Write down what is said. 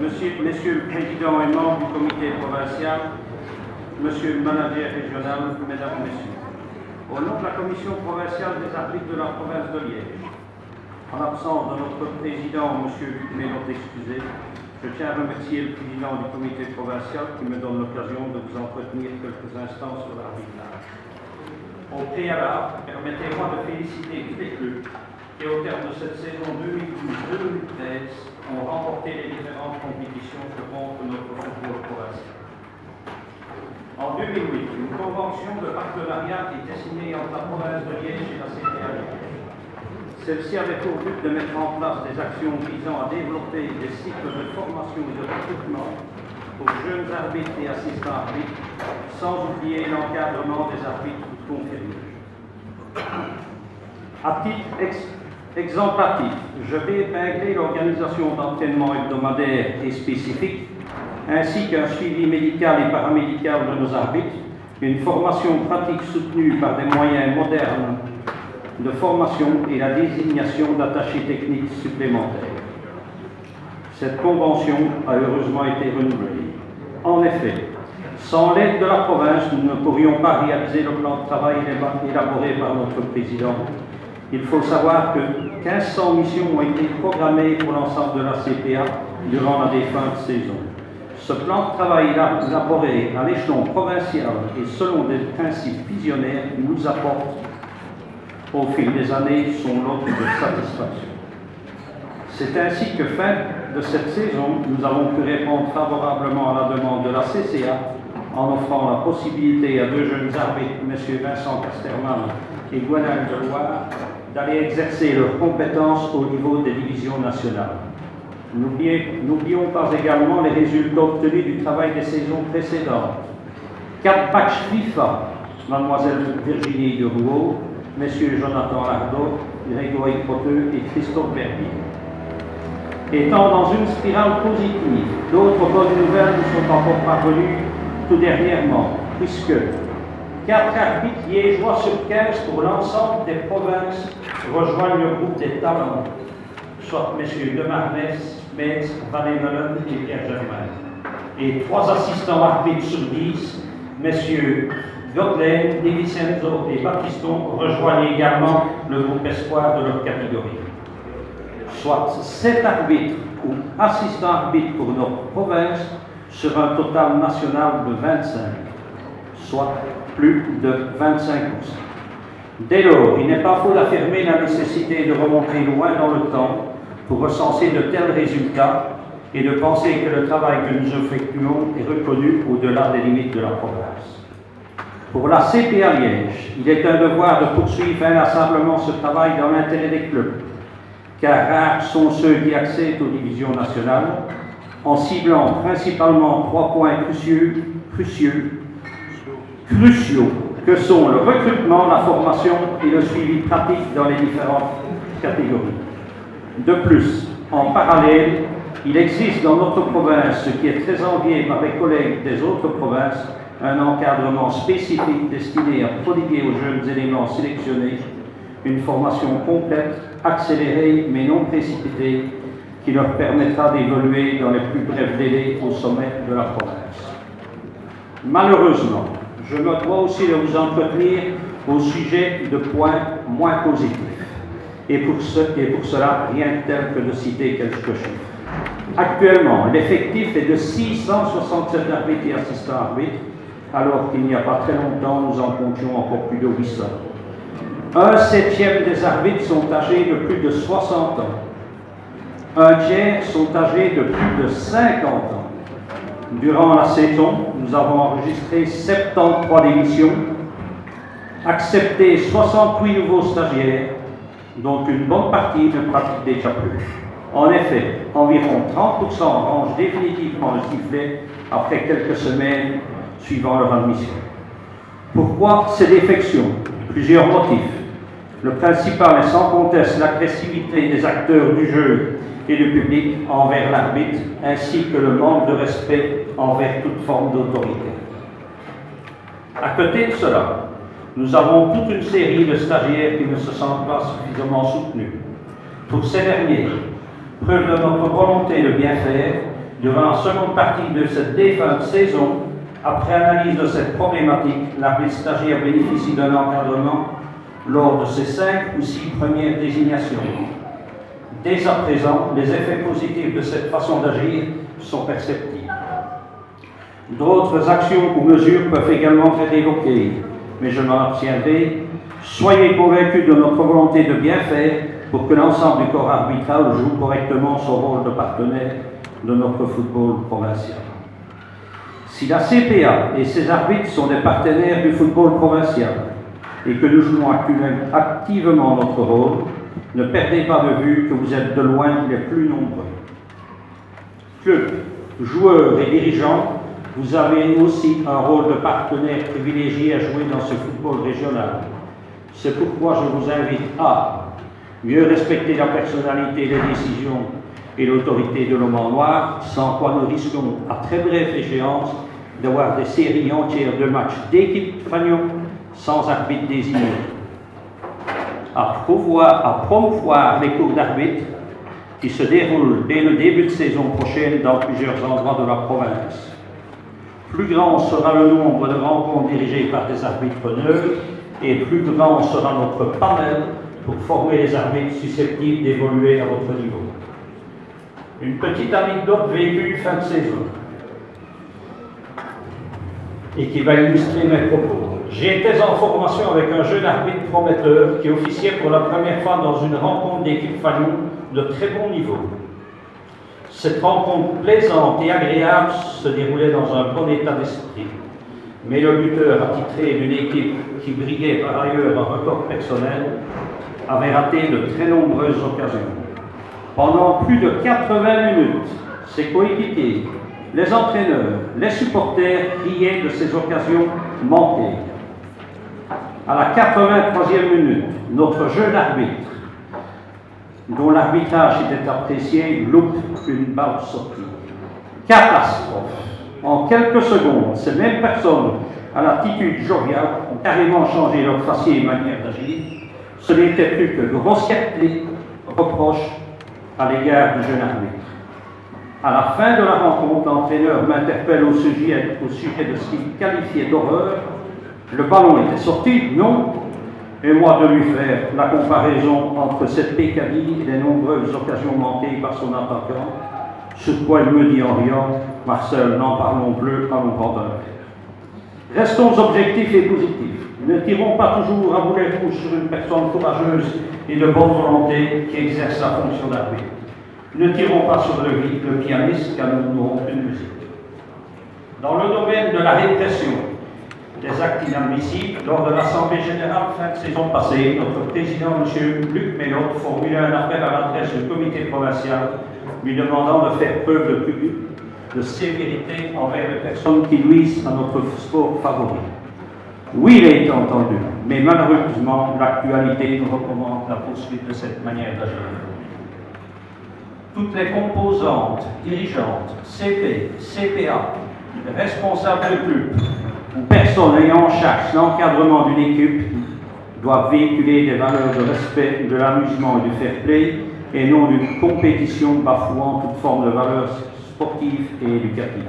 Monsieur le Président et membre du comité provincial, Monsieur le manager régional, Mesdames, Messieurs, au nom de la Commission provinciale des arbitres de la province de Liège, en l'absence de notre président, Monsieur Luc Ménot excusé, je tiens à remercier le président du comité provincial qui me donne l'occasion de vous entretenir quelques instants sur l'arbitrage. Au préalable, permettez-moi de féliciter tous les clubs qui, au terme de cette saison 2012-2013, ont remporté les différentes compétitions que compte notre football provincial. En 2008, une convention de partenariat était signée entre la province de Liège et la CPA Liège. Celle-ci avait pour but de mettre en place des actions visant à développer des cycles de formation et de recrutement pour jeunes arbitres et assistants arbitres, sans oublier l'encadrement des arbitres confirmés. À titre exemplatif, je vais épingler l'organisation d'entraînements hebdomadaires et spécifiques, ainsi qu'un suivi médical et paramédical de nos arbitres, une formation pratique soutenue par des moyens modernes de formation et la désignation d'attachés techniques supplémentaires. Cette convention a heureusement été renouvelée. En effet, sans l'aide de la province, nous ne pourrions pas réaliser le plan de travail élaboré par notre président. Il faut savoir que 1500 missions ont été programmées pour l'ensemble de la CPA durant la défunte saison. Ce plan de travail élaboré à l'échelon provincial et selon des principes visionnaires nous apporte au fil des années son lot de satisfaction. C'est ainsi que fin de cette saison, nous avons pu répondre favorablement à la demande de la CCA en offrant la possibilité à deux jeunes arbitres, M. Vincent Casterman et Gwenal de Loire, d'aller exercer leurs compétences au niveau des divisions nationales. N'oublions pas également les résultats obtenus du travail des saisons précédentes. 4 matchs FIFA, Mademoiselle Virginie de Rouault, M. Jonathan Lardot, Grégory Poteux et Christophe Berbier. Étant dans une spirale positive, d'autres bonnes nouvelles nous sont encore parvenues tout dernièrement, puisque 4 arbitres liégeois sur 15 pour l'ensemble des provinces rejoignent le groupe des talents, soit M. Demarnès, Metz, Van-Hemelen et Pierre-Germain. Et 3 assistants arbitres sur 10, M. Godelaine, De Vicenzo et Baptiston, rejoignent également le groupe espoir de leur catégorie. Soit 7 arbitres ou assistants arbitres pour notre province sur un total national de 25, soit plus de 25%. Dès lors, il n'est pas faux d'affirmer la nécessité de remonter loin dans le temps pour recenser de tels résultats et de penser que le travail que nous effectuons est reconnu au-delà des limites de la province. Pour la CPA Liège, il est un devoir de poursuivre inlassablement ce travail dans l'intérêt des clubs, car rares sont ceux qui accèdent aux divisions nationales, en ciblant principalement 3 points cruciaux que sont le recrutement, la formation et le suivi pratique dans les différentes catégories. De plus, en parallèle, il existe dans notre province, ce qui est très envié par les collègues des autres provinces, un encadrement spécifique destiné à prodiguer aux jeunes éléments sélectionnés une formation complète, accélérée mais non précipitée, qui leur permettra d'évoluer dans les plus brefs délais au sommet de la province. Malheureusement, je me dois aussi de vous entretenir au sujet de points moins positifs. Et pour cela, rien de tel que de citer quelques chiffres. Actuellement, l'effectif est de 667 arbitres et assistants arbitres, alors qu'il n'y a pas très longtemps, nous en comptions encore plus de 800. 1/7 des arbitres sont âgés de plus de 60 ans. 1/3 sont âgés de plus de 50 ans. Durant la saison, nous avons enregistré 73 démissions, accepté 68 nouveaux stagiaires, dont une bonne partie ne pratique déjà plus. En effet, environ 30% rangent définitivement le sifflet après quelques semaines suivant leur admission. Pourquoi ces défections? Plusieurs motifs. Le principal est sans conteste l'agressivité des acteurs du jeu et du public envers l'arbitre, ainsi que le manque de respect envers toute forme d'autorité. À côté de cela, nous avons toute une série de stagiaires qui ne se sentent pas suffisamment soutenus. Pour ces derniers, Preuve de notre volonté de bien faire, durant la seconde partie de cette défunte saison, après analyse de cette problématique, l'arbitre stagiaire bénéficie d'un encadrement lors de ses 5 ou 6 premières désignations. Dès à présent, les effets positifs de cette façon d'agir sont perceptibles. D'autres actions ou mesures peuvent également être évoquées, mais je m'en abstiendrai. Soyez convaincus de notre volonté de bien faire pour que l'ensemble du corps arbitral joue correctement son rôle de partenaire de notre football provincial. Si la CPA et ses arbitres sont des partenaires du football provincial et que nous jouons activement notre rôle, ne perdez pas de vue que vous êtes de loin les plus nombreux. Clubs, joueurs et dirigeants, vous avez aussi un rôle de partenaire privilégié à jouer dans ce football régional. C'est pourquoi je vous invite à mieux respecter la personnalité des décisions et l'autorité de l'homme en noir, sans quoi nous risquons à très brève échéance d'avoir des séries entières de matchs d'équipe fanion sans arbitre désigné. À promouvoir les cours d'arbitre qui se déroulent dès le début de saison prochaine dans plusieurs endroits de la province. Plus grand sera le nombre de rencontres dirigées par des arbitres neutres et plus grand sera notre panel pour former les arbitres susceptibles d'évoluer à votre niveau. Une petite anecdote vécue fin de saison et qui va illustrer mes propos. J'étais en formation avec un jeune arbitre prometteur qui officiait pour la première fois dans une rencontre d'équipe fanion de très bon niveau. Cette rencontre plaisante et agréable se déroulait dans un bon état d'esprit. Mais le buteur attitré d'une équipe qui briguait par ailleurs un record personnel avait raté de très nombreuses occasions. Pendant plus de 80 minutes, ses coéquipiers, les entraîneurs, les supporters riaient de ces occasions manquées. À la 83e minute, notre jeune arbitre, dont l'arbitrage était apprécié, loupe une balle sortie. Catastrophe! En quelques secondes, ces mêmes personnes, à l'attitude joviale, ont carrément changé leur faciès et manière d'agir. Ce n'était plus que grossièreté, reproche à l'égard du jeune arbitre. À la fin de la rencontre, l'entraîneur m'interpelle au sujet de ce qu'il qualifiait d'horreur. Le ballon était sorti, non, et moi de lui faire la comparaison entre cette pécadille et les nombreuses occasions manquées par son attaquant, sur quoi il me dit en riant, Marcel, n'en parlons plus, allons prendre un verre. Restons objectifs et positifs. Ne tirons pas toujours à boulet rouge sur une personne courageuse et de bonne volonté qui exerce la fonction d'arbitre. Ne tirons pas sur le pianiste car nous n'aurons plus de musique. Dans le domaine de la répression des actes inadmissibles, lors de l'Assemblée générale fin de saison passée, notre président, M. Luc Mélotte, formulait un appel à l'adresse du comité provincial lui demandant de faire preuve de sévérité envers les personnes qui nuisent à notre sport favori. Oui, il a été entendu, mais malheureusement, l'actualité nous recommande la poursuite de cette manière d'agir. Toutes les composantes, dirigeantes, CP, CPA, responsables de club ou personnes ayant en charge l'encadrement d'une équipe doivent véhiculer des valeurs de respect, de l'amusement et du fair play et non d'une compétition bafouant toute forme de valeurs sportives et éducatives.